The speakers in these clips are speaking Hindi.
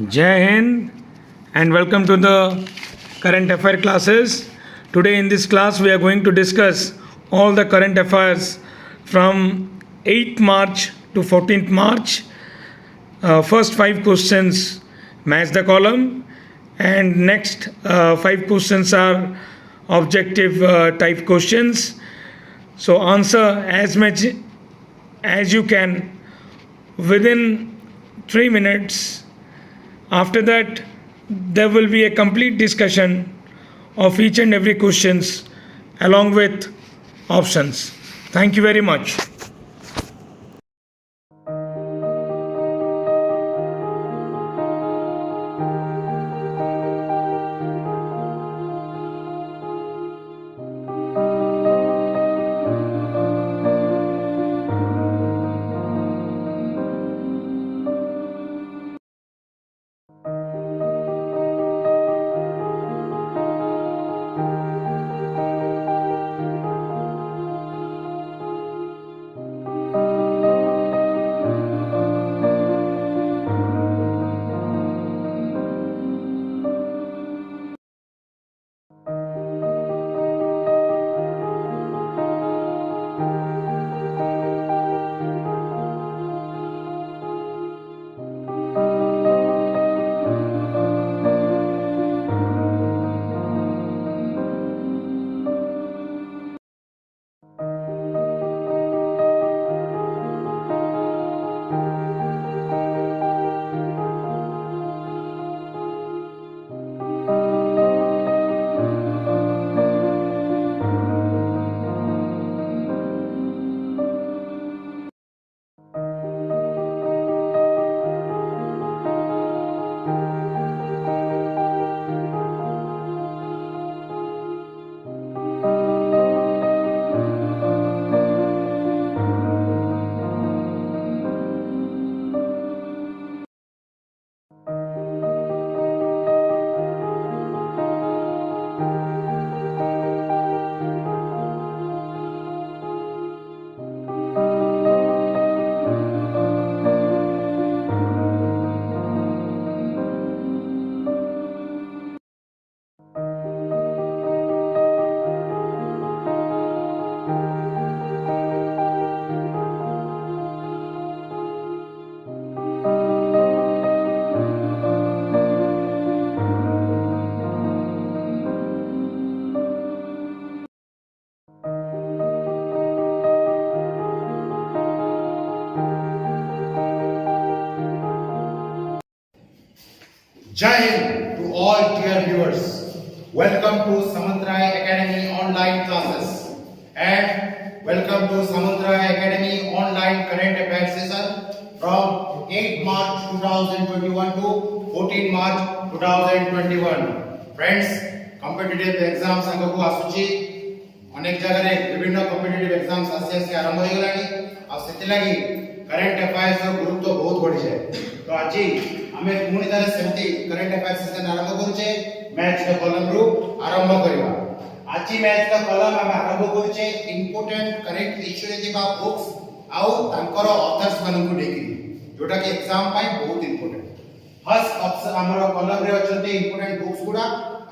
Jai Hind and welcome to the current affair classes. Today in this class we are going to discuss all the current affairs from 8th March to 14th March. First 5 questions match the column and next 5 questions are objective type questions. So answer as much as you can within 3 minutes. After that, there will be a complete discussion of each and every questions along with options. Thank you very much. Jai Hind to all dear viewers. Welcome to Samantrai Academy online classes and welcome to Samantrai Academy online current affairs session from 8 March 2021 to 14 March 2021. Friends, competitive exams आगकू आसुची अनेक जगह विभिन्न कॉम्पिटिटिव एग्जाम्स आसे आरंभ हो गलानी आ सेति लागि करंट अफेयर्स रो गुरुत्व बहुत बढ़ी जाय तो आज आमे पुणी तारे सेमती करंट अफेयर्स सेशन आरंभ करूचे मैच का कॉलम रो आरंभ करबा आज मैच का कॉलम आमे आरंभ करूचे इंपोर्टेंट करेक्ट इश्यू रे दिबा बुक्स आउ तांकर ऑथर्स मानकु देखि जोटा कि एग्जाम पाई बहुत इंपोर्टेंट फर्स्ट ऑप्शन हमरो कॉलम रे अछंती इंपोर्टेंट बुक्स गुडा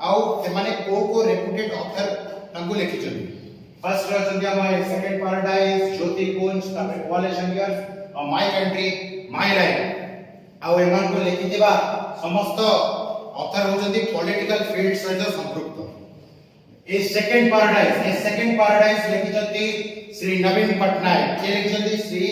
आउ से माने को रेपुटेड ऑथर तांको लिखि छथि फर्स्ट रे अछंती हमर सेकंड पैराडाइज ज्योति कुंज तापर coalition years my country my life आउ एमान को लिखिथिबा समस्त ऑथर होचंती पॉलिटिकल फील्ड सहित संपृक्त ए सेकंड पैराडाइज लिखिछंती श्री नवीन पटनायक के लिखिछंती Shri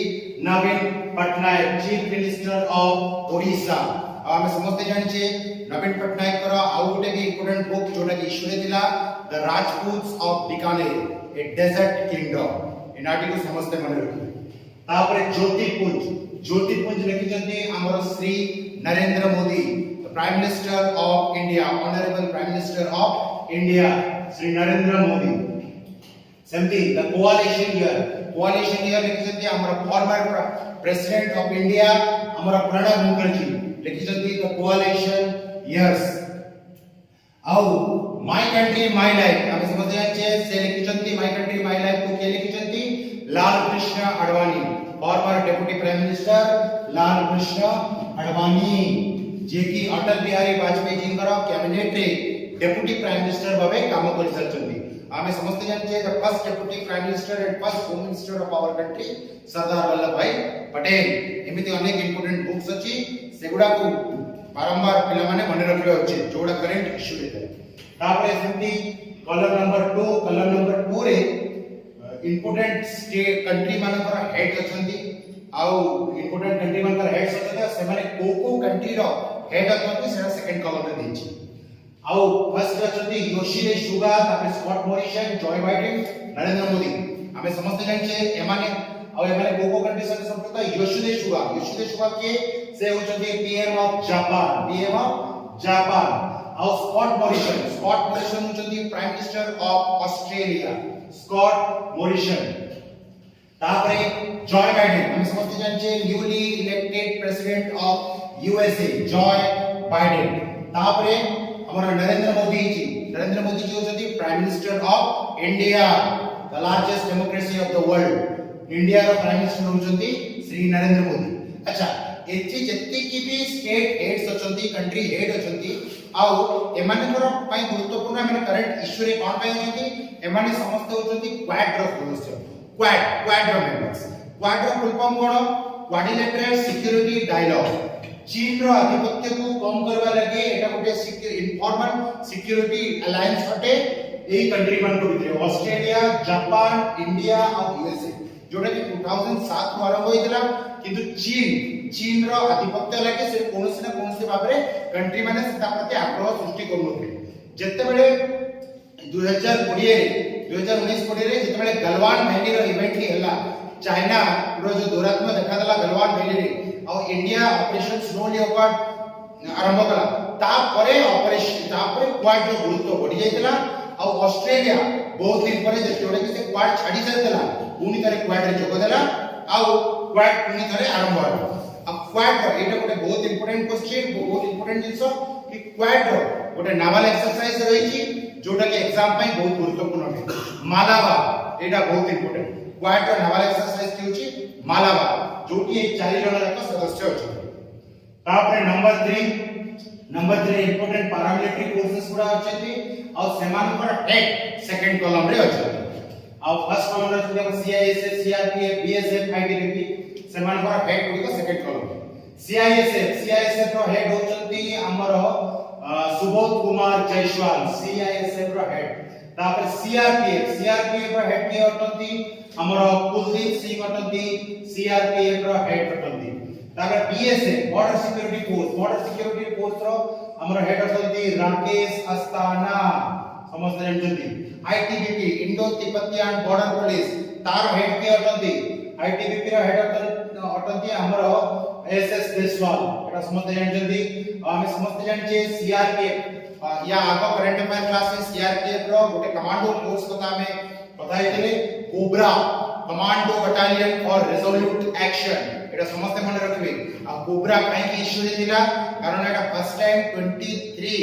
Naveen Patnaik chief minister of Odisha हम समस्त जानिछे नवीन पटनायक करा आउ गोटे भी इंपोर्टेंट बुक जोटा कि इश्यू थिला the Rajputs of Bikaner a desert kingdom एनाटी को समस्त मन रखि तापर ज्योति पुंज लिखिछंती हमर Shri Narendra Modi prime minister of India honourable prime minister of India Shri Narendra Modi सेमती द कोअलिशन ईयर लिखिछंती हमर फॉर्मर प्रेसिडेंट ऑफ इंडिया हमर प्रणब मुखर्जी लिखिछंती द कोअलिशन ईयर्स आउ माय कंट्री माय लाइफ हम समझ जाचे से लिखिछंती माय कंट्री माय लाइफ को के लिखिछंती Lal Krishna Advani, former deputy prime minister Lal Krishna Advani जे कि अटल बिहारी वाजपेयी जी कैबिनेट रे डेप्यूटी प्राइम मिनिस्टर भाबे काम कर चलछंती। आमे समस्त जानछे the first deputy prime minister and first home minister of our country Sardar Vallabh भाई पटेल। एमिति अनेक इंपोर्टेंट बुक्स अछि सेगुडा को बारंबार पिला माने मने रखिबा उचित जोडा करंट इश्यू रे। तापरे सेमती कॉलम नंबर 2 रे इंपोर्टेंट स्टेट कंट्री मानकर हेड अछंती आउ इंपोर्टेंट कंट्री मानकर हेड्स अछंती से माने को कंट्री रो हेड अछंती सेटा सेकंड कॉलम रे देछि। आउ फर्स्ट अछंती योशिहिदे सुगा, तापर Scott Morrison, Joe Biden, Narendra Modi. हमें समस्त जानछे एमाने को कंट्री से संपर्क योशिहिदे सुगा के से होचंती पीएम ऑफ जापान। आउ स्कॉट मॉरिसन होचंती prime minister of Australia, Scott Morrison. तापरे जॉय बाइडेन, हम समस्त जानछे newly elected president of USA Joe Biden. तापरे हमारा नरेंद्र मोदी जी होचंती prime minister of India, the largest democracy of the world. India रो प्राइम मिनिस्टर होचंती श्री नरेंद्र मोदी। अच्छा, एथि जत्ति की भी स्टेट हेड्स अछंती, कंट्री हेड अछंती आउ एमानकर पई गुरुत्वपूर्ण हम करंट इश्यू रे कोन पई अछंती एमाने समस्त होचंती क्वाड रो सदस्य। क्वाड रो मेंबर्स। क्वाड रो फुल फॉर्म कोन? Quadrilateral security dialogue. चीन रो आधिपत्य को कम करबा लागि एटा गोटे इनफॉर्मल सिक्योरिटी अलायंस हटे एई कंट्री मान को भितरे ऑस्ट्रेलिया, जापान, इंडिया और यूएसए जोटा कि 2007 रो आरंभ होइतला। किंतु चीन रो आधिपत्य लागि से कोनोसी ना कोनोसी भाबरे कंट्री माने सेता प्रति आग्रह सृष्टि करनोथे। जत्ते बेले 2019-20 रे जत्ते बेले गलवान वैली रो इवेंट ही हला, चाइना रो जो दौरात्मक देखा दला गलवान वैली रे और इंडिया ऑपरेशन स्नो लियोपार्ड आरंभ कला। तापरे क्वाड रो गुरुत्व बढ़ी जायतला और ऑस्ट्रेलिया बहुत दिन परे जोडे कि से क्वाड छाडी जायतला पुनी करे क्वाड रे जोग देला और क्वाड पुनी करे आरंभ होला। अब क्वाड रो एटा गोटे बहुत इंपोर्टेंट क्वेश्चन, बहुत इंपोर्टेंट जिंसो कि क्वाड रो गोटे नावल एक्सरसाइज रहिछि जोटा कि एग्जाम पई बहुत गुरुत्वपूर्ण है। मालाबार एटा बहुत इंपोर्टेंट। क्वाड रो नावल एक्सरसाइज कि होछि मालाबार जोटी ए चारि जण जाक सदस्य अछि। तापरे नंबर 3 इंपोर्टेंट पैरामिलिटरी फोर्सेस गुडा अछि और सेमानकर हेड सेकंड कॉलम रे अछि। और फर्स्ट कॉलम रे अछि सीआईएसएफ, सीआरपीएफ, बीएसएफ, आईटीबीपी सेमानकर हेड गुडी सेकंड कॉलम। सीआईएसएफ रो हेड होचंती हमर सुबोध कुमार जायसवाल, सीआईएसएफ रो हेड। तापर सीआरपीएफ रो हेड के अटंती हमर कुलदीप सिंह अटंती, सीआरपीएफ रो हेड अटंती। तापर बीएसएफ बॉर्डर सिक्योरिटी फोर्स रो हमर हेड अटंती राकेश अस्थाना, समस्त जानछंती। ITBP Indo Tibetan border police तार हेड के अटंती, आईटीबीपी रो हेड अटंती हमर एसएस देशवाल, एटा समस्त जानछंती। हम समस्त जानछे सीआरपीएफ या आगो करंट अफेयर क्लास में सीआरपीएफ रो गोटे कमांडो फोर्स कथा में बताइतले cobra commando battalion for resolute action. एटा समस्त मन रखबे। आ कोबरा काई की इश्यू दिला कारण एटा फर्स्ट टाइम 23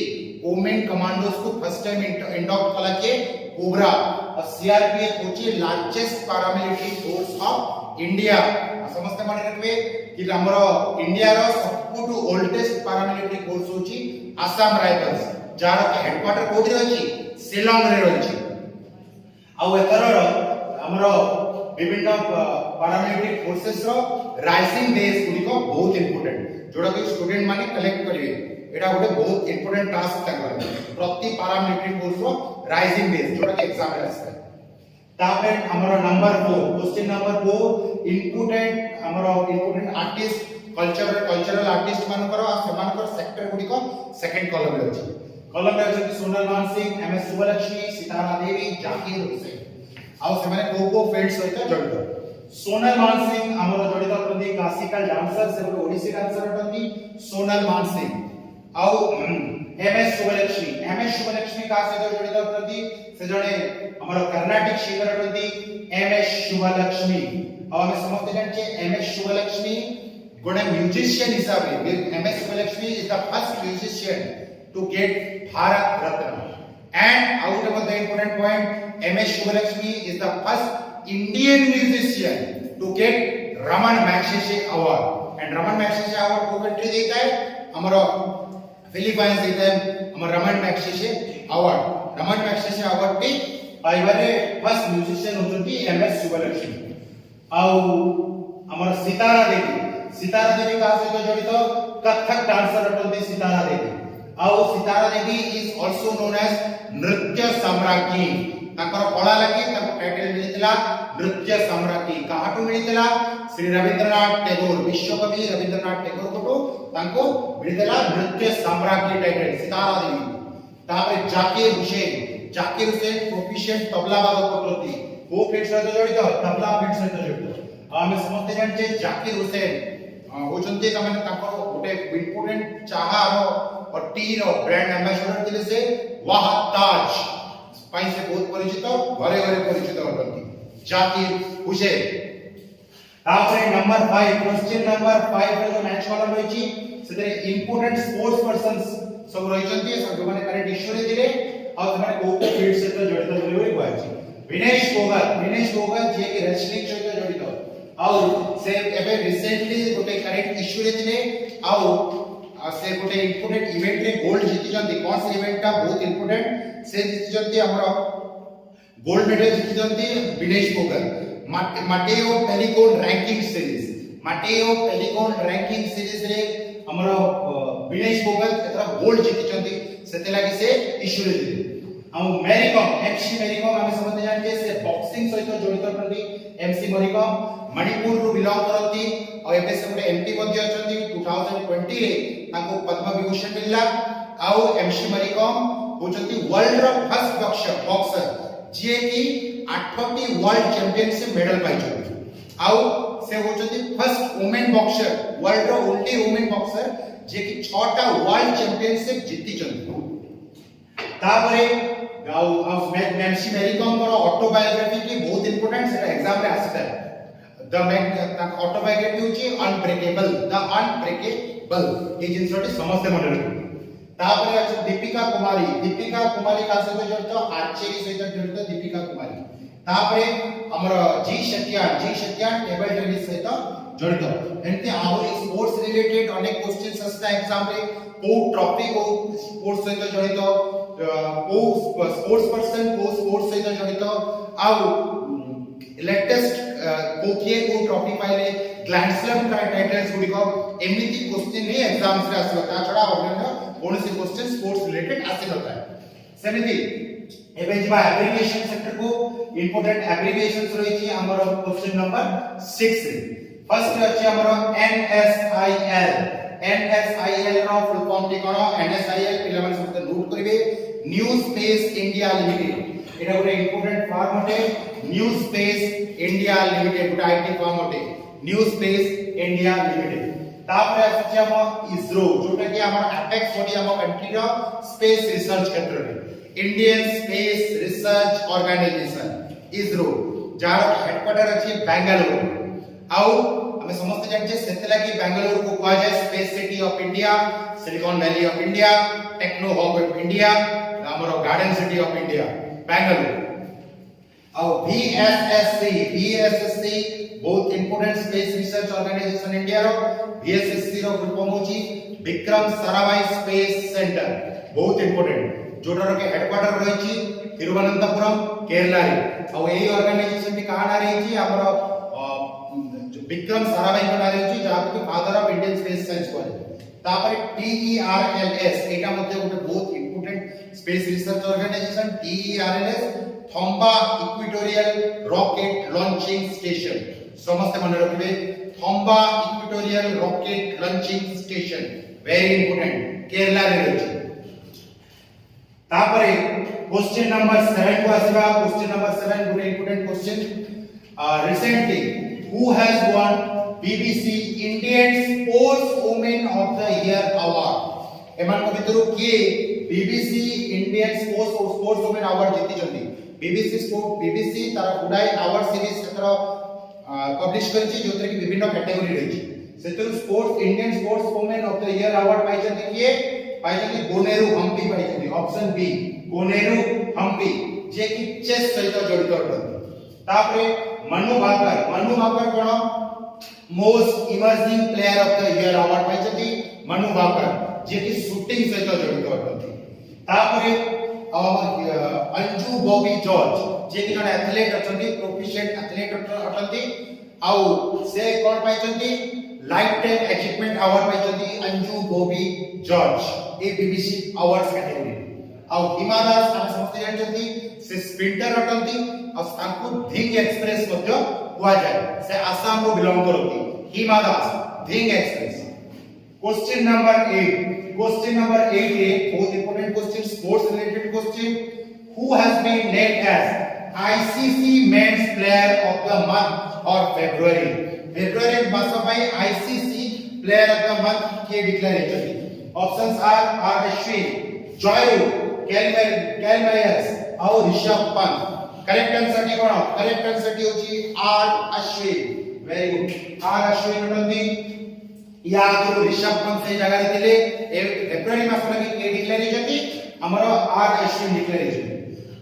वुमेन कमांडोज को फर्स्ट टाइम इंडॉक्ट कला के कोबरा। और सीआरपीएफ होची largest paramilitary force of India. समस्त मन रखबे कि हमरो इंडिया रो सबटू ओल्डेस्ट पैरामिलिटरी फोर्स होची आसाम राइफल्स, जार के हेडक्वार्टर कोठी रहची शिलांग रे रहची। आ एतर हमरो विभिन्न पैरामिलिटरी फोर्सेस रो राइजिंग डेज गुडी को बहुत इंपोर्टेंट जोडा कि स्टूडेंट माने कलेक्ट करिवे। एटा गोटे बहुत इंपोर्टेंट टास्क ताकर प्रति पैरामिलिटरी फोर्स रो राइजिंग डेज जोडा कि एग्जाम रे आसे। तापरे हमरो number 4 question number 4 important artist cultural artist मानकर सेमानकर सेक्टर गुडी को सेकंड कॉलम रे अछि। कॉलम रे अछि सोनल मानसिंह, एमएस सुबलक्ष्मी, सितारा देवी, जाकिर हुसैन। आ सेमाने को फील्ड सहित जड़ित। सोनल मानसिंह हमरो जड़ित प्रति क्लासिकल डांसर से ओडिसी डांसर अटंती सोनल मानसिंह। आ एमएस सुबलक्ष्मी का से जड़ित प्रति से जने हमरो कर्नाटक सिंगर अटंती एमएस सुबलक्ष्मी। आ हम समस्त जानछे एमएस सुबलक्ष्मी गोटे म्यूजिशियन हिसाब रे M S Subbulakshmi is the first musician to get Bharat Ratna. And out of the important point M S Subbulakshmi is the first Indian musician to get Raman Magsaysay Award. And Raman Magsaysay Award को country देता है हमारा फिलीपाइंस देता है हमारा Ramon Magsaysay award. Ramon Magsaysay award टी पाइबारे फर्स्ट म्यूजिशियन होचंती एमएस सुब्बलक्ष्मी। आउ हमारा सितारा देवी का सहित जड़ित कथक डांसर अटंती सितारा देवी। आउ Sitara Devi is also known as नृत्य सम्राज्ञी। ताकर कला लागि ताको टाइटल मिलितला नृत्य सम्राज्ञी। काहाटु मिलितला श्री रविंद्रनाथ टैगोर, विश्वकवि रविंद्रनाथ टैगोर कोटो ताको मिलितला नृत्य सम्राज्ञी टाइटल सितारा देवी। तापरे जाकिर हुसैन प्रोफिशिएंट तबला वादक कोटोती को फील्ड सहित जड़ित तबला फील्ड सहित जड़ित। आमे समस्त जानचे जाकिर हुसैन होचंती तमाने ताको गोटे इंपोर्टेंट चाहा और टी रो ब्रांड एम्बेसडर थिले से वाह ताज पाई से बहुत परिचित घरे घरे परिचित होतंती जाकिर हुसैन। तापरे नंबर 5 क्वेश्चन नंबर 5 रे जो मैच कॉलम रहिची सेते इंपोर्टेंट स्पोर्ट्स पर्सन्स सब रहिचंती सब माने करेंट इश्यू रे दिले और माने को फील्ड से जड़ित बोली कहछि। विनेश फोगाट जे कि रेसलिंग सहित जड़ित और से एबे रिसेंटली गोटे करेंट इश्यू रे दिले और से गोटे इंपोर्टेंट इवेंट रे गोल्ड जीति जंती। कोन से इवेंट ता बहुत इंपोर्टेंट से जीति जंती हमरा गोल्ड मेडल जीति जंती Vinesh Phogat. Matteo Pellicone ranking series रे हमरा विनेश फोगाट एतरा गोल्ड जीति जंती सेते लागि से इश्यू रे दिले। हम मैरीकॉम एमसी मैरीकॉम हम समझते जानते से बॉक्सिंग सहित जड़ित करती। एमसी मैरीकॉम मणिपुर रु बिलोंग करती और एबे से गोटे एमपी मध्ये अछंती 2020 रे ताको पद्म विभूषण मिलला। आउ एमसी मैरीकॉम होचंती वर्ल्ड रो फर्स्ट बॉक्सर जे कि 8टी वर्ल्ड चैंपियनशिप मेडल पाइछंती। आउ से होचंती फर्स्ट वुमेन बॉक्सर वर्ल्ड रो ओनली वुमेन बॉक्सर जे कि 6टा वर्ल्ड चैंपियनशिप जीति चंती। तापरे गाउ एमसी मैरीकॉम को ऑटोबायोग्राफी की बहुत इंपोर्टेंट सेटा एग्जाम रे आसीता है। द ऑटोबायोग्राफी होची अनब्रेकेबल ये जिनसटी समस्त मन रखो। तापरे अछि दीपिका कुमारी का सहित जड़ित आर्चरी सहित जड़ित दीपिका कुमारी। तापरे हमर जी सत्यान टेबल टेनिस सहित जड़ित। एंते आहुरी स्पोर्ट्स रिलेटेड अनेक क्वेश्चंस असता एग्जाम रे को ट्रॉफी को स्पोर्ट्स सहित जड़ित को स्पोर्ट्स पर्सन को स्पोर्ट्स सहित जड़ित आउ लेटेस्ट को ट्रॉफी पाइले ग्रैंड स्लैम टाइटल्स गुडी को एमिति क्वेश्चन ने एग्जाम्स रे आसला ता छडा अन्य कोनसी क्वेश्चन स्पोर्ट्स रिलेटेड आसी नता है। सेमिति एबे जिबा एब्रिविएशन सेक्टर को इंपोर्टेंट एब्रिविएशंस रहिछि हमर क्वेश्चन नंबर 6 रे। फर्स्ट अछि हमर NSIL रो फुल फॉर्म टी कोन NSIL पिला माने सब नोट करिवे न्यू स्पेस इंडिया लिमिटेड। एटा गोटे इंपोर्टेंट फर्म होते न्यू स्पेस इंडिया लिमिटेड गोटे आईटी फर्म होते न्यू स्पेस इंडिया लिमिटेड। तापरे अछि हम इसरो जोटा कि हमर अपेक्स बॉडी हम कंट्री रो स्पेस रिसर्च क्षेत्र रे Indian space research organisation ISRO जार हेडक्वार्टर अछि बेंगलुरु। आउ हमें समस्त जानछे सेते लागि बेंगलुरु को कहा जाय space city of India, silicon valley of India, techno hub of India, हमरो garden city of India Bengaluru. और VSSC बहुत important space research organisation India रो VSSC रो फुल फॉर्म होची विक्रम साराभाई स्पेस सेंटर बहुत इंपोर्टेंट जोटर के हेडक्वार्टर रहिची तिरुवनंतपुरम केरला रे। और एही ऑर्गेनाइजेशन टी कहां रहिची हमरो विक्रम साराभाई का रहिची जहा के father of Indian space science को। तापर TERLS एटा मध्ये गोटे बहुत important space research organisation TERLS Thumba equatorial rocket launching station समस्त मन रखबे Thumba equatorial rocket launching station very important Kerala रे रहिची। तापरे क्वेश्चन नंबर 7 को आसीबा। Question number 7 good important question recently who has won BBC Indian sports women of the year award. एमान को भितरु के BBC Indian sports women award जीति जंदी। BBC तार गुडाई अवार्ड सीरीज क्षेत्र पब्लिश करछि जोतरे कि विभिन्न कैटेगरी रहिछि सेतरु sports Indian sports women of the year award पाइछथि किए पाइछथि गोनेरु हम्पी पाइछथि ऑप्शन बी गोनेरु हम्पी जे कि चेस सहित जड़ित अटନ୍ତି। तापरे मनु भाकर कोण most emerging player of the year award पाइछथि मनु भाकर जे कि शूटिंग सहित जड़ित अटंती तापरे अंजू बॉबी जॉर्ज जे कि जण एथलीट अछंती प्रोफिशिएंट एथलीट अटंती आउ से कोन पाइछथि लाइफ टाइम अचीवमेंट अवार्ड पाइछथि अंजू बॉबी जॉर्ज ए बीबीसी अवार्ड्स कैटेगरी आउ हिमा दास हम समस्त जानछथि से स्प्रिंटर अटंती और तांको धिंग एक्सप्रेस मध्ये हुआ जाए से आसाम को बिलोंग करती Hima Das Dhing express question number 8 बहुत important question sports related question who has been named as ICC men's player of the month और फेब्रुअरी मास भाई ICC player of the month के डिक्लेयर हेचि options R Ashwin Joe Root Kyle Mayers और ऋषभ पंत करेक्ट आंसर टी कोन करेक्ट आंसर टी होची R Ashwin very good R Ashwin नंदी या जो ऋषभ पंत से जगह देले फेब्रुअरी मास लगी के डिक्लेरेशन थी हमरो आर अश्विन डिक्लेरेशन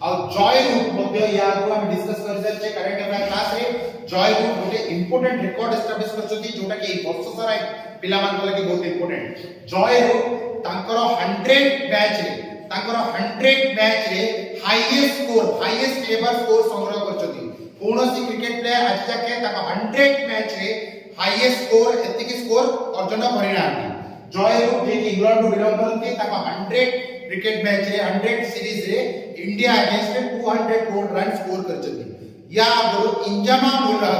और जॉय रूट मध्ये या को हम डिस्कस कर जे करेंट अफेयर क्लास रे जॉय रूट मध्ये इंपोर्टेंट रिकॉर्ड एस्टैब्लिश करछथि जोटा कि वर्ष सारा पिला मान लगी बहुत इंपोर्टेंट जॉय रूट तांकर 100 मैच रे तांकर 100 मैच रे हाईएस्ट एवर स्कोर संग्रह करछथि कोनोसी क्रिकेट प्लेयर आज जाके ताका 100 मैच रे हाईएस्ट स्कोर एतिकी स्कोर अर्जन करिनांती जॉय रूट जे इंग्लैंड को बिलोंग करती ताका 100 क्रिकेट मैच रे 100 सीरीज रे India against 200 crore run score करछथि या गुरु इंजमा मुल्ला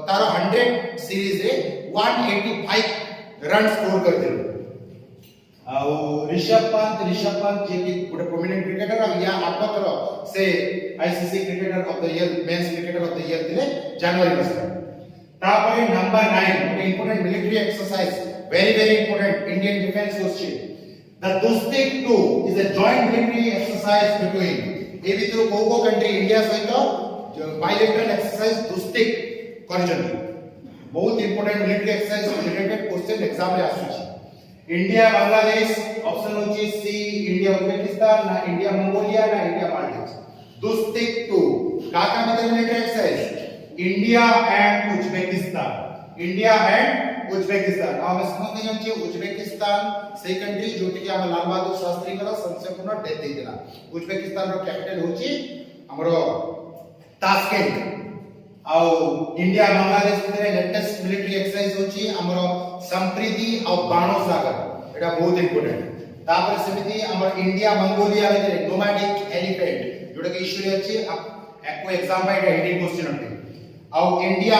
तार 100 सीरीज रे 185 रन स्कोर करथिले आउ ऋषभ पंत जे कि गोटे प्रोमिनेंट क्रिकेटर या आपतर से ICC cricketer of the year men's cricketer of the year थिले जनवरी मास तापरे नंबर 9 गोटे important military exercise very important Indian defence question the Dustlik 2 is a joint military exercise between ए भितर को कंट्री इंडिया सहित बायलैटरल एक्सरसाइज दुस्तिक करछन बहुत important military exercise related question exam रे आसुची इंडिया बांग्लादेश ऑप्शन होची सी इंडिया उज्बेकिस्तान ना इंडिया मंगोलिया ना इंडिया मालदीव्स दुस्तिक 2 काका मध्ये military exercise India and Uzbekistan हम समझते हैं कि उज्बेकिस्तान से कंट्री जो कि हम लाल बहादुर शास्त्री का संपूर्ण डेथ देला उज्बेकिस्तान रो कैपिटल होची हमरो ताशकेंट आउ इंडिया बांग्लादेश भितर लेटेस्ट मिलिटरी एक्सरसाइज होची हमरो संप्रीति और बाणो सागर एटा बहुत इंपोर्टेंट तापर समिति हमर इंडिया मंगोलिया भितर नोमैडिक एलिफेंट जोटा कि इश्यू अछि एको एग्जाम में एटा हिडिंग क्वेश्चन अटे आउ इंडिया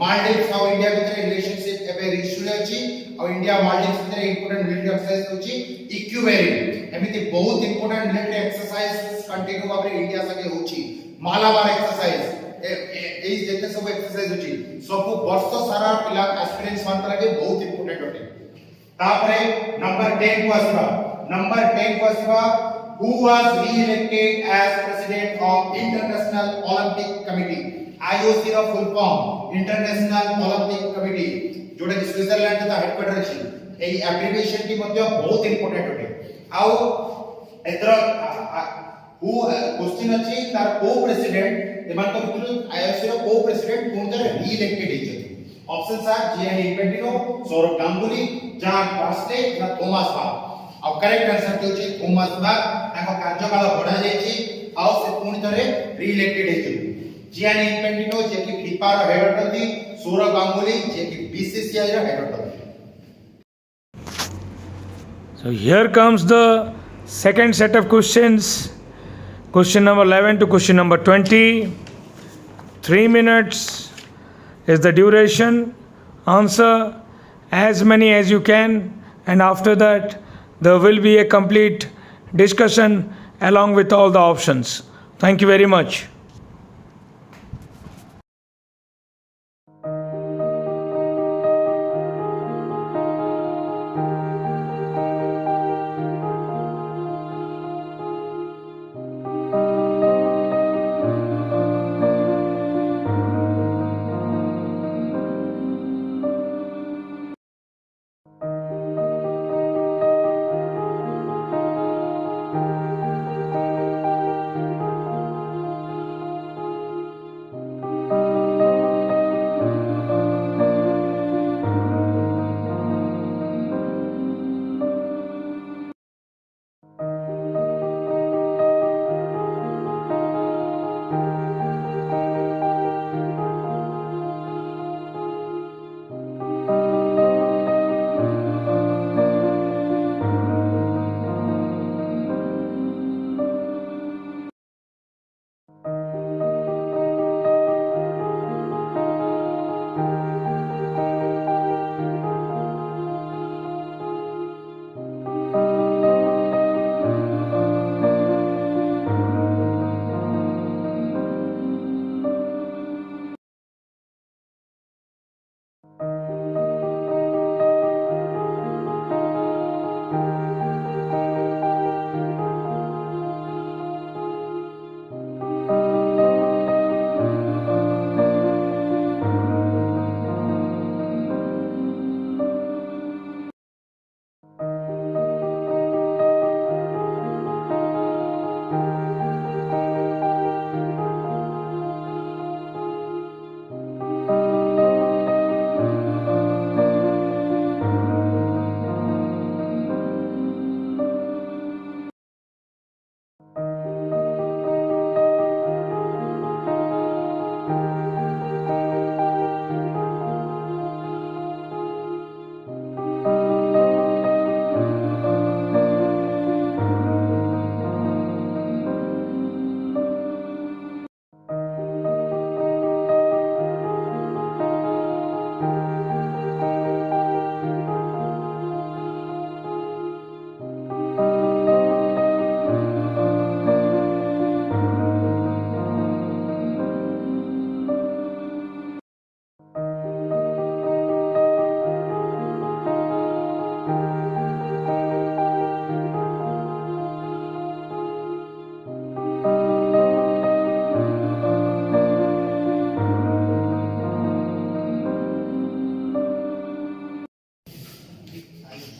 मालदीव्स और इंडिया भितर रिलेशनशिप एबे इश्यू अछि और इंडिया मालदीव्स भितर इंपोर्टेंट मिलिटरी एक्सरसाइज होची इक्विवेरिन एमिति बहुत इंपोर्टेंट मिलिटरी एक्सरसाइज कंटिन्यू भाबरे इंडिया संगे होची मालाबार एक्सरसाइज ए जेते सब एक्सरसाइज होची सब वर्ष सारा पिला एस्पिरेंट्स मान लगे बहुत इंपोर्टेंट होते तापरे नंबर 10 को आसबा who was re-elected as president of International Olympic Committee IOC रो full form International Olympic Committee जोटा कि स्विट्जरलैंड का हेडक्वार्टर अछि एई एब्रिविएशन की मध्ये बहुत इंपोर्टेंट होते आउ एतर हु क्वेश्चन अछि तार को प्रेसिडेंट एमान तो आईओसी रो को प्रेसिडेंट कोन तार री-इलेक्टेड हेछि options are Gianni Infantino Sourav Ganguly John बास्टे ना थॉमस बाक अब करेक्ट आंसर के होछि थॉमस बाक ताको कार्यकाल बढ़ा जायछि आउ से कोन तारे री-इलेक्टेड हेछि जीएन इन्फेंटिनो जे कि फीफा रो हेड अटंती सौरभ गांगुली जे कि बीसीसीआई रो हेड अटंती So here comes the second set of questions. Question number 11 to question number 20. 3 minutes is the duration. Answer as many as you can, and after that there will be a complete discussion along with all the options. Thank you very much.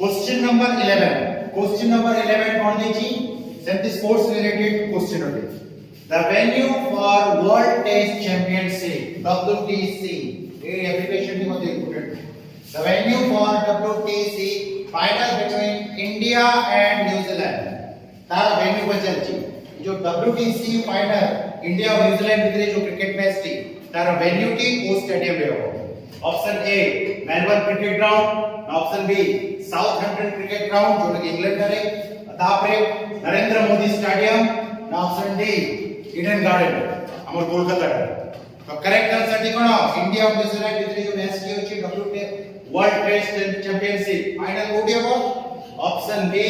Question number 11 कौन देची सेमती स्पोर्ट्स रिलेटेड क्वेश्चन होते the venue for world test championship WTC ये एप्लीकेशन भी बहुत important the venue for WTC final between India and New Zealand तार वेन्यू पर चलची जो WTC फाइनल इंडिया और न्यूजीलैंड भितर जो क्रिकेट मैच थी तार वेन्यू की ओ स्टेडियम रे हो option A Melbourne cricket ground option B Southampton cricket ground जो कि इंग्लैंड रे तापरे Narendra Modi stadium option D Eden garden हमर कोलकाता रे तो करेक्ट आंसर दी कोन इंडिया और न्यूजीलैंड भितर जो मैच की होची WTA world test championship final कोठी हो option B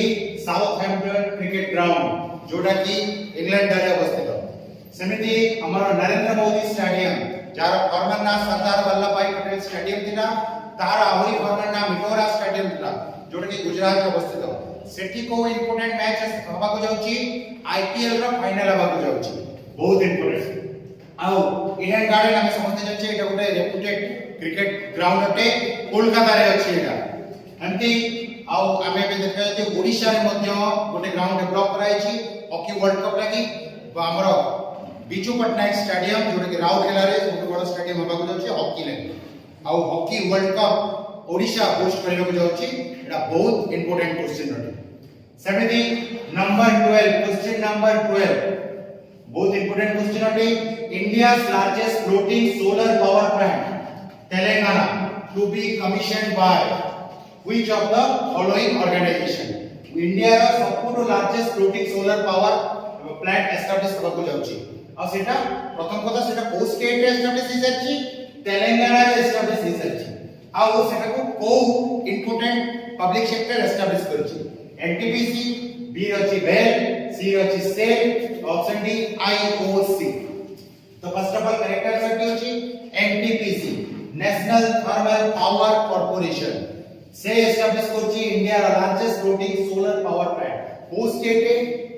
Southampton cricket ground जोटा कि इंग्लैंड रे अवस्थित सेमिति हमर नरेंद्र मोदी स्टेडियम जार फॉर्मर ना सरदार वल्लभ भाई पटेल स्टेडियम थिला तार आहुरी फॉर्मर ना मिटोरा स्टेडियम थिला जोटा कि गुजरात रे अवस्थित सेठी को इंपोर्टेंट मैच हवा को जाउची आईपीएल रो फाइनल हवा को जाउची बहुत इंपोर्टेंट आउ ईडन गार्डन हम समझते जाचे एटा गोटे रेप्यूटेड क्रिकेट ग्राउंड अटे कोलकाता रे अछि एटा अंति आउ आमे बे देखा जे ओडिशा रे मध्य गोटे ग्राउंड डेवलप कराई छी हॉकी वर्ल्ड कप लागि हमरो बिजू पटनायक स्टेडियम जोटा कि राउरकेला रे बहुत बड़ स्टेडियम हवा को जाउची हॉकी लागि आउ hockey world cup Odisha host करबा को जाउची एटा बहुत इंपोर्टेंट क्वेश्चन अटे सेमिति नंबर 12 क्वेश्चन नंबर 12 बहुत इंपोर्टेंट क्वेश्चन अटे India's largest floating solar power plant telangana to be commissioned by which of the following organization India रो सबटु largest floating solar power plant establish करबा को जाउची आ सेटा प्रथम कथा सेटा को स्टेट रे एस्टैब्लिश हि जाची तेलंगाना रे एस्टैब्लिश हि जाची आ ओ सेटा को इंपोर्टेंट पब्लिक सेक्टर एस्टैब्लिश करची एनटीपीसी बी रची बेल सी रची सेल ऑप्शन डी आईओसी तो first of all correct answer की होची NTPC national thermal power corporation से एस्टैब्लिश करची इंडिया रा largest floating solar power plant को स्टेट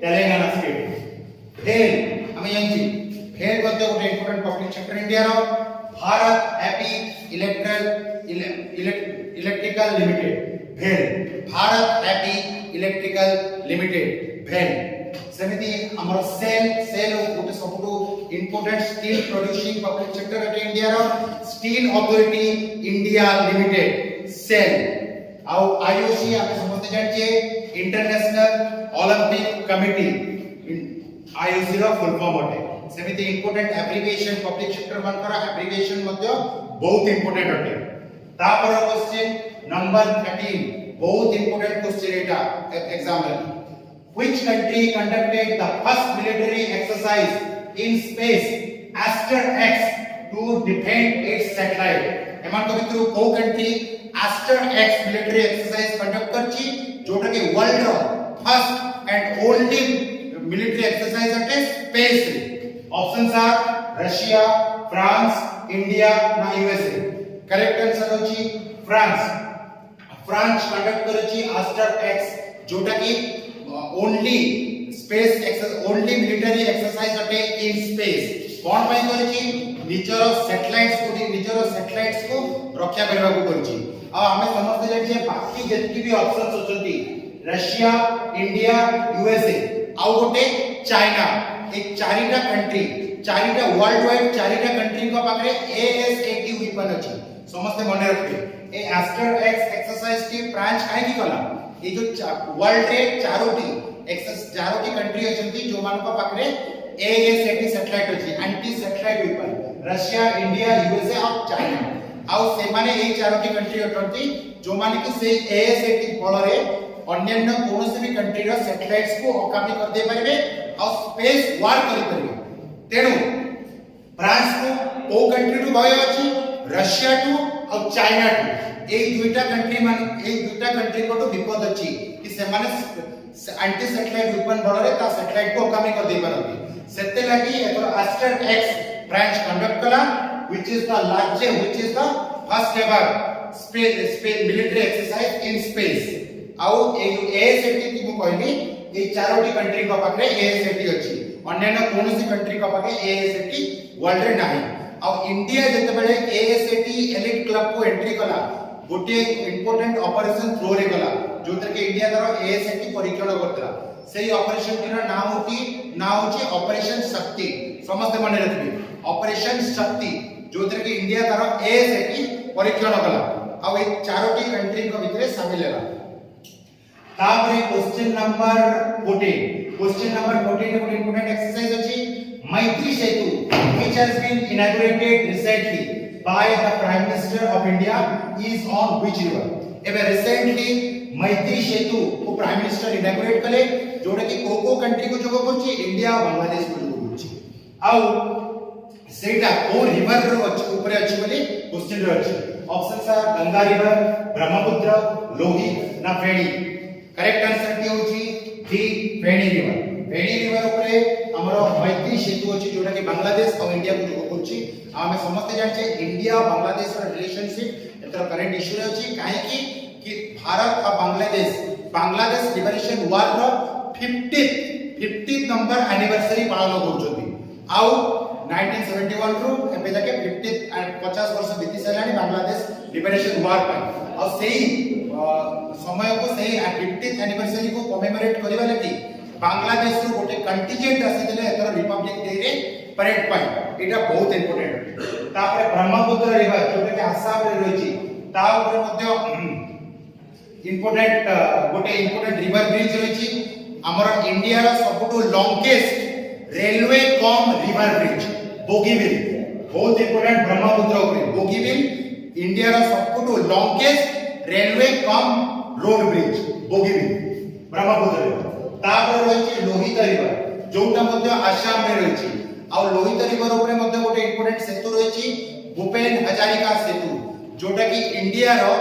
तेलंगाना स्टेट भेल हम यांची भेल मध्ये गोटे इंपोर्टेंट पब्लिक सेक्टर इंडिया रो भारत हैप्पी इलेक्ट्रिकल लिमिटेड भेल भारत हैप्पी इलेक्ट्रिकल लिमिटेड भेल सेमिति हमर सेल गोटे सबटु important steel producing public sector अटे इंडिया रो steel authority India limited SAIL आउ आईओसी आप समझते जानिए इंटरनेशनल ओलंपिक कमिटी आईओसी रो फुल फॉर्म अटे सेमिति इंपोर्टेंट एप्लीकेशन पब्लिक सेक्टर मानकर एप्लीकेशन मध्ये बहुत इंपोर्टेंट अटे तापर क्वेश्चन नंबर 13 बहुत इंपोर्टेंट क्वेश्चन एटा एग्जाम रे which country conducted the first military exercise in space Aster X to defend its satellite एमान को भितरु को country Aster X military exercise conduct करची जोटा के वर्ल्ड रो first and only military exercise अटे स्पेस रे options are Russia France India ना यूएसए करेक्ट आंसर होची फ्रांस कंडक्ट करची Aster X जोटा की only space exercise only military exercise अटे इन स्पेस कोन पई करची निजर सैटेलाइट्स को रक्षा करबा को करची आ हमें समझते जाय जे बाकी जति भी ऑप्शंस होचंती रशिया इंडिया यूएसए आ गोटे चाइना एक चारिटा कंट्री चारिटा वर्ल्ड वाइड चारिटा कंट्री को पाखरे ASAT वेपन अछि समस्त मने रखबे ए एस्टर एक्स एक्सरसाइज के फ्रांस काहे की कला ये जो वर्ल्ड रे चारोटी कंट्री अछंती जो मान को पाखरे ASAT सैटेलाइट अछि anti satellite weapon Russia India USA और चाइना आउ से माने ए चारोटी कंट्री अछंती जो माने कि से ASAT बल रे अन्य कोनोसी भी कंट्री रो सैटेलाइट्स को अकामी कर दे परिबे और स्पेस वार करि परिबे तेनु फ्रांस को ओ कंट्री टू भय अछि रशिया टू और चाइना टू ए दुईटा कंट्री को तो विपद अछि कि से माने एंटी सैटेलाइट वेपन बल रे ता सैटेलाइट को अकामी कर दे परबे सेते लागि एतो एस्टर एक्स फ्रांस कंडक्ट कला which is the first ever space military exercise in space आउ ए ASAT की मु कहली ए चारोटी कंट्री को पाखरे ASAT अछि अन्य कोनोसी कंट्री को पाखरे ASAT वर्ल्ड रे नाही आउ इंडिया जते बेले ASAT एलीट क्लब को एंट्री कला गोटे इंपोर्टेंट ऑपरेशन थ्रो रे गला जोतर के इंडिया दर एएसएटी परीक्षण करतला सेही ऑपरेशन टीर ना होची ऑपरेशन शक्ति समस्त मन रखबे ऑपरेशन शक्ति जोतर के इंडिया दर एएसएटी परीक्षण कला आ ए चारोटी कंट्री को भितरे शामिल हैला तापरे क्वेश्चन नंबर 14 रे इंपोर्टेंट एक्सरसाइज अछि Maitri Setu which has been inaugurated recently by the Prime Minister of India is on which river? एबे recently मैत्री सेतु को प्राइम मिनिस्टर इनॉग्रेट कले जोडे कि को कंट्री को जोगो करछि इंडिया बांग्लादेश को जोगो करछि आउ सेटा को रिवर रो ऊपर अछि बोली क्वेश्चन रो अछि options are Ganga river Brahmaputra Lohit ना फेणी करेक्ट आंसर की होछि डी फेणी रिवर ऊपर हमरो मैत्री सेतु अछि जोडा कि बांग्लादेश और इंडिया को जोगो करछि आमे समस्त जानछे इंडिया बांग्लादेश रो रिलेशनशिप एतर करंट इशू रे अछि काहे कि भारत और बांग्लादेश लिबरेशन वार रो 50th नंबर एनिवर्सरी पालन करछथि आउ 1971 रो एबे जाके 50 वर्ष बीती सलानी बांग्लादेश लिबरेशन वार पाई और सेही समय को सेही 50th एनिवर्सरी को कमेमोरेट करबा लागि बांग्लादेश रो गोटे कंटिजेंट आसीले एतर रिपब्लिक डे रे परेड पाई एटा बहुत इंपोर्टेंट तापर ब्रह्मपुत्र रिवर जोटे के आसाम रे रहिछि ता ऊपर मध्ये इंपोर्टेंट गोटे इंपोर्टेंट रिवर ब्रिज रहिछि हमर इंडिया रो सबटु longest railway cum river bridge Bogibeel बहुत इंपोर्टेंट ब्रह्मपुत्र ऊपर बोगीबिल इंडिया रो सबटु longest railway cum road bridge Bogibeel Brahmaputra तापर रहिछि लोहित रिवर जोटा मध्ये आसाम रे रहिछि आ लोहित रिवर ऊपर मध्ये गोटे इंपोर्टेंट सेतु रहिछि भूपेन हजारिका सेतु जोटा कि इंडिया रो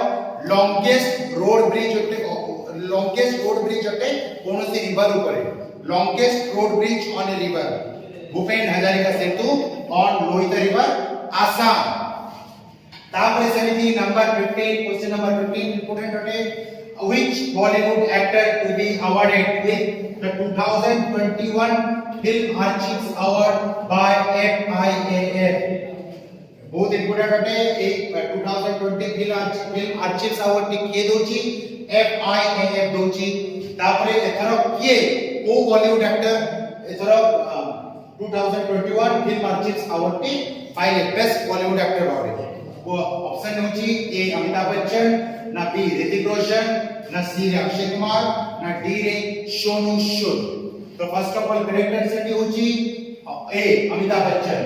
लॉन्गेस्ट रोड ब्रिज अटे कोनोसी रिवर ऊपर longest road bridge on a river Bhupen Hazarika Setu on Lohit river Assam तापर सेमिति नंबर 15 क्वेश्चन नंबर 15 इंपोर्टेंट अटे which Bollywood actor to be awarded with the 2021 Film Archives Award by FIAF बहुत इंपोर्टेंट अटे एक 2020 फिल्म आर्चिव्स अवार्ड टी के दोची FIAF दोची तापरे एथरो किए को बॉलीवुड एक्टर एथरो 2021 फिल्म आर्चिव्स अवार्ड टी पाइले बेस्ट बॉलीवुड एक्टर अवार्ड वो ऑप्शन होची ए अमिताभ बच्चन ना बी ऋतिक रोशन ना सी रे अक्षय कुमार ना डी रे सोनू सूद तो first of all correct answer की होची ए अमिताभ बच्चन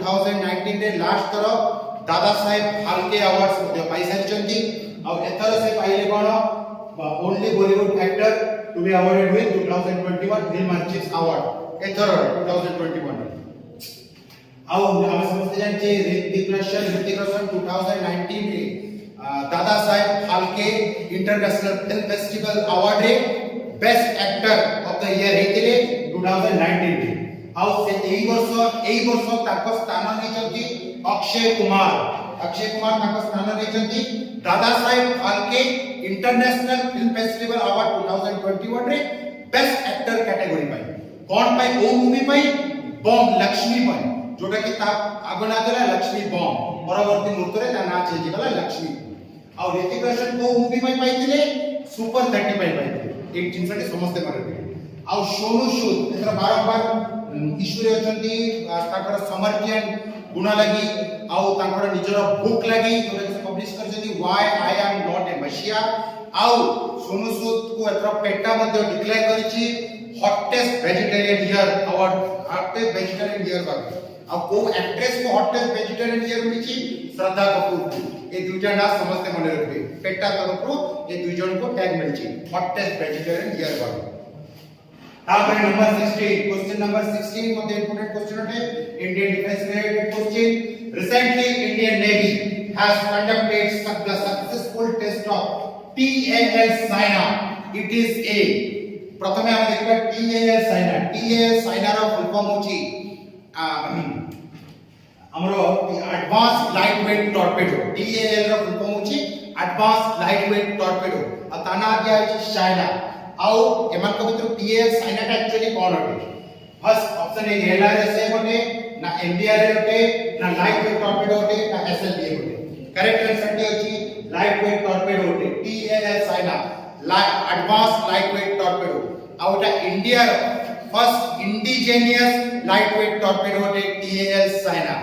2019 रे लास्ट थरो दादा साहेब फाल्के अवार्ड्स मध्ये पाई सारिचंती और एथरो से पाइले कोन only Bollywood actor to be awarded with 2021 film archives award एथरो 2021 आउ हम समझते जानछे ऋतिक रोशन 2019 रे Dada Saheb Phalke international film festival award रे best actor of the year हेतिले 2019 रे आउ से एई वर्ष ताको स्थान नेचंती अक्षय कुमार ताको स्थान नेचंती Dada Saheb Phalke international film festival award 2021 रे बेस्ट एक्टर कैटेगरी पाई कोन पाई ओ मूवी पाई बॉम्ब लक्ष्मी पाई जोटा कि ता आगना देला लक्ष्मी बॉम्ब परवर्ती मुहूर्त रे ता ना चेंज गला लक्ष्मी और ऋतिक रोशन को मूवी पाइथिले सुपर 30 पाइथिले एक जिनसटे समस्त मारे आ सोनू सूद एतर बारंबार इश्यू रे अछंती ताकर समर्पियन गुण लागि आ ताकर निजर बुक लागि जोटा से पब्लिश करछंती why I am not a messiah आ सोनू सूद को एतर पेटा मध्ये डिक्लेयर करिछि hottest vegetarian year award hottest vegetarian year बाकी आ को एक्ट्रेस को हॉटेस्ट वेजिटेरियन ईयर मिछि श्रद्धा कपूर ए दुइटा ना समस्त मन रखबे पेटा तरफरो ए दुइ जन को टैग मिलछि हॉटेस्ट वेजिटेरियन ईयर बाकी तापर नंबर 16 क्वेश्चन नंबर 16 मध्ये इंपोर्टेंट क्वेश्चन है Indian defence related question recently Indian navy has conducted the successful test of TAL Saina it is a प्रथमे हम देखबा TAL Saina रो फुल फॉर्म होची हमरो advance light weight torpedo TAL रो फुल फॉर्म होची एडवांस लाइट वेट टॉर्पेडो आ ताना दिया है साइना आउ एमान को भितर TAL साइना एक्चुअली कोन होटे फर्स्ट ऑप्शन ए LRSA होटे ना MBRA होटे ना लाइट वेट टॉर्पेडो होटे ना SLBA होटे करेक्ट आंसर टी अछि light weight torpedo TAL Saina advance light weight torpedo outta India first indigenous light weight torpedo TAL Saina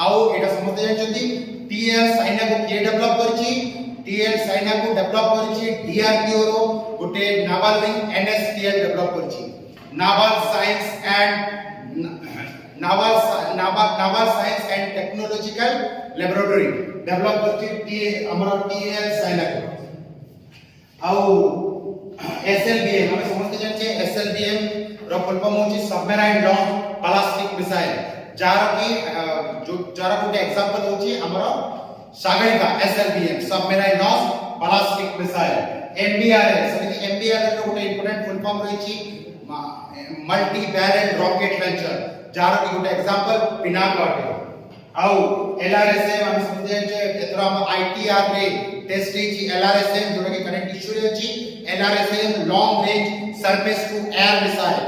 आउ एटा समझते जानछथि TAL साइना को के डेवलप करछि TL साइना को डेवलप करछि DRDO रो गोटे नावल विंग NSTL डेवलप करछि naval science and technological laboratory develop करछि हमर TAL साइना को आउ SLBM हम समझते जानछे SLBM रो फुल फॉर्म होछि सबमराइन लॉन्ग बैलिस्टिक मिसाइल जार गोटे एग्जांपल होछि हमर Sagarika SLBM submarine long ballistic missile MBRL समिति MBRL रो गोटे इंपोर्टेंट फुल फॉर्म रहिछि मल्टी बैरल रॉकेट लॉन्चर जार की गोटे एग्जांपल पिनाका अटे आउ LRSM हम समझते हैं एतरा हम ITR रे टेस्ट ची LRSM जोटा कि करंट इश्यू रे अछि LRSM long range surface to air missile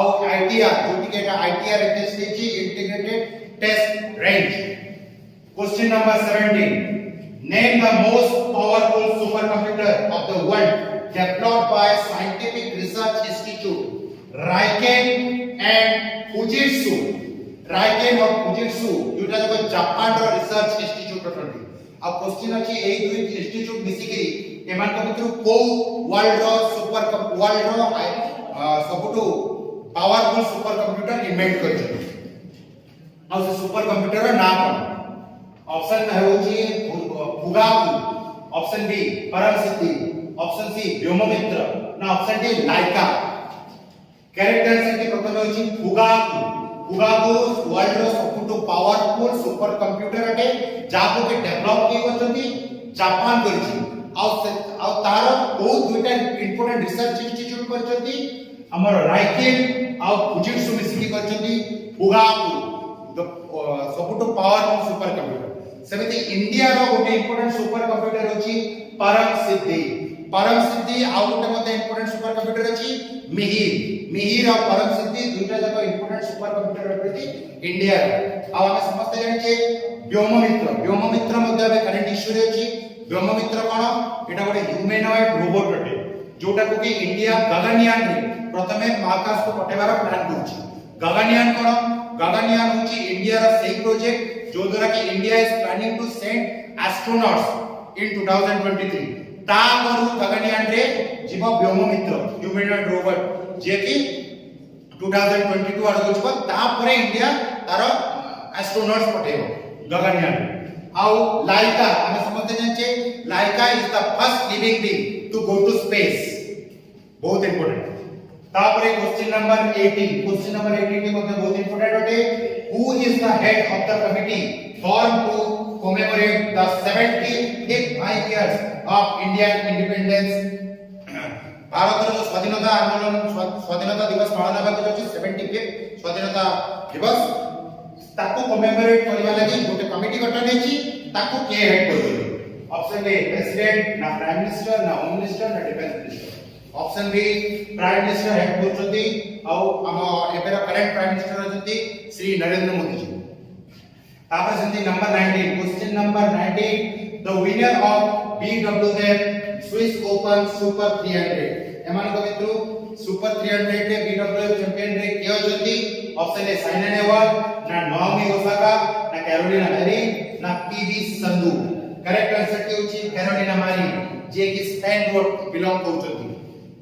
आउ ITR जोटी के ITR टेस्ट ची integrated test range question number 17 name the most powerful super computer of the world developed by scientific research institute RIKEN and Fujitsu RIKEN और फुजित्सु दुटा जको जापान रो रिसर्च इंस्टीट्यूट अटंती अब क्वेश्चन अछि एई दुई इंस्टीट्यूट मिसिकरी एमान को भितर को वर्ल्ड रो सबटु पावरफुल सुपर कंप्यूटर इन्वेंट करछि आ से सुपर कंप्यूटर रो नाम ऑप्शन है होछि Fugaku option B Param Siddhi option C Vyommitra ना option D Laika correct answer के प्रथम होछि फुगाकु वर्ल्ड रो सबटु पावरफुल सुपर कंप्यूटर अटे जाको के डेवलप के करछंती जापान करछि आ तार बहुत दुइटा इंपोर्टेंट रिसर्च इंस्टीट्यूट करछंती हमर राइकेन आ फुजित्सु मिसिकी करछंती फुगाकु सबटु पावरफुल सुपर कंप्यूटर सेमिति इंडिया रो गोटे इंपोर्टेंट सुपर कंप्यूटर होछि परमसिद्धि आ गोटे मते इंपोर्टेंट सुपर कंप्यूटर अछि मिहिर और परमसिद्धि दुइटा जक इंपोर्टेंट सुपर कंप्यूटर अछि इंडिया आ हम समझते जानछे व्योममित्र मध्ये अब करंट इश्यू रे अछि व्योममित्र कोन एटा गोटे ह्यूमैनॉइड रोबोट अटे जोटा को कि इंडिया गगनयान रे प्रथमे महाकाश को पठेबार प्लान करछि गगनयान होछि इंडिया रो सेही प्रोजेक्ट जो द्वारा कि India is planning to send astronauts in 2023 ता करू गगनयान रे जीव व्योममित्र ह्यूमैनॉइड रोबोट जे कि 2022 आडको जीव ता परे इंडिया तार एस्ट्रोनॉट्स पठेबो गगनयान आउ लाइका हम समझते जानछे Laika is the first living being to go to space बहुत इंपोर्टेंट तापरे क्वेश्चन नंबर 18 के मध्ये बहुत इंपोर्टेंट होते who is the head of the committee form to commemorate the 75 years of Indian independence Bharat रो स्वाधीनता आंदोलन स्वाधीनता दिवस पालन हेबाक अछि 75 स्वाधीनता दिवस ताको कमेमोरेट करबा लागि गोटे कमिटी गठन हेछि ताको के हेड करबे ऑप्शन ए प्रेसिडेंट ना प्राइम मिनिस्टर ना होम मिनिस्टर ना defence minister option B prime minister head करछथि आ हम एबेरा करंट प्राइम मिनिस्टर रहथि श्री नरेंद्र मोदी जी तापर सेंती number 19 question number 19 the winner of BWF Swiss open super 300 एमान को मित्रो सुपर 300 रे BWF चैंपियन रे के होजती ऑप्शन ए साइना नेहवाल ना नाओमी ओसाका ना कैरोलिना मैरिन ना PV संधू करेक्ट आंसर के होची कैरोलिना मैरिन जे कि स्पेन रो बिलोंग करछथि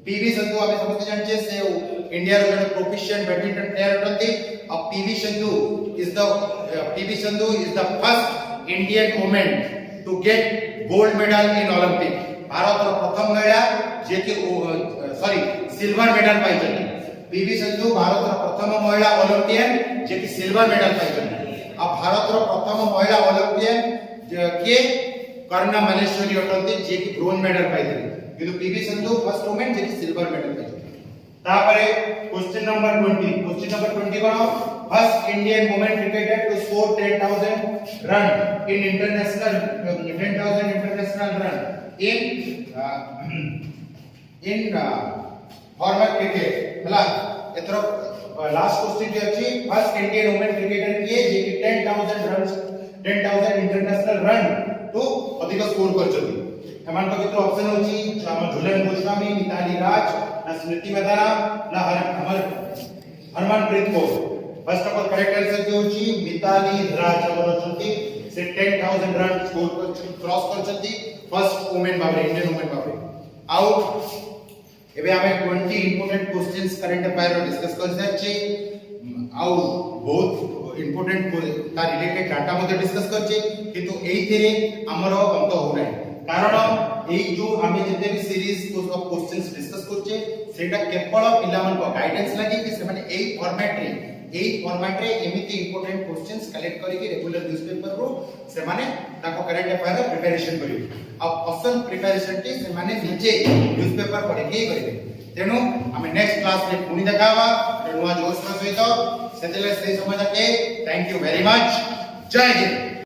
PV संधू हमें समझते जानछे से इंडिया रो जने प्रोफिशिएंट बैडमिंटन प्लेयर होतंती और PV Sindhu is the first Indian woman to get gold medal in Olympic Bharat रो प्रथम महिला जे कि सिल्वर मेडल पाइछथि PV संधू भारत रो प्रथम महिला ओलंपियन जे कि सिल्वर मेडल पाइछथि आ भारत रो प्रथम महिला ओलंपियन के कर्णा मलेश्वरी होतंती जे कि ब्रोंज मेडल पाइछथि किंतु PV संधू फर्स्ट वुमन जे कि सिल्वर मेडल पाइछथि तापरे क्वेश्चन नंबर 20 कोन first Indian woman cricketer to score 10,000 run in international run in format cricket हला एतरो लास्ट क्वेश्चन के अछि फर्स्ट इंडियन वुमन क्रिकेटर किए जे कि 10,000 इंटरनेशनल रन टू अधिक स्कोर करछथि एमान भितर ऑप्शन होची हम झुलन गोस्वामी मिताली राज ना स्मृति मदाना ना Harmanpreet Kaur first of all correct answer होची मिताली राज हमर छथि से 10000 रन स्कोर कर क्रॉस करछथि फर्स्ट वुमेन भाबरे इंडियन वुमेन भाबरे आउ एबे आमे 20 इंपोर्टेंट क्वेश्चंस करंट अफेयर रो डिस्कस कर साचे आउ बहुत इंपोर्टेंट ता रिलेटेड डाटा मध्ये डिस्कस करछे किंतु एइथिरे हमर अंक हो नै कारण एई जो आमे जते भी सीरीज तो सब क्वेश्चंस डिस्कस करछे सेटा केवल पिला मन को गाइडेंस लागि कि से माने एई फॉर्मेट रे एमिति इंपोर्टेंट क्वेश्चंस कलेक्ट करी के रेगुलर न्यूज़पेपर रो से माने ताको करंट अफेयर प्रिपरेशन करियो अब असल प्रिपरेशन टी से माने निजे न्यूज़पेपर पढे के करिवे तेनु हमें नेक्स्ट क्लास रे पुनी देखावा नुवा जोश सहित सेतेले से समय तक थैंक यू वेरी मच जय हिंद।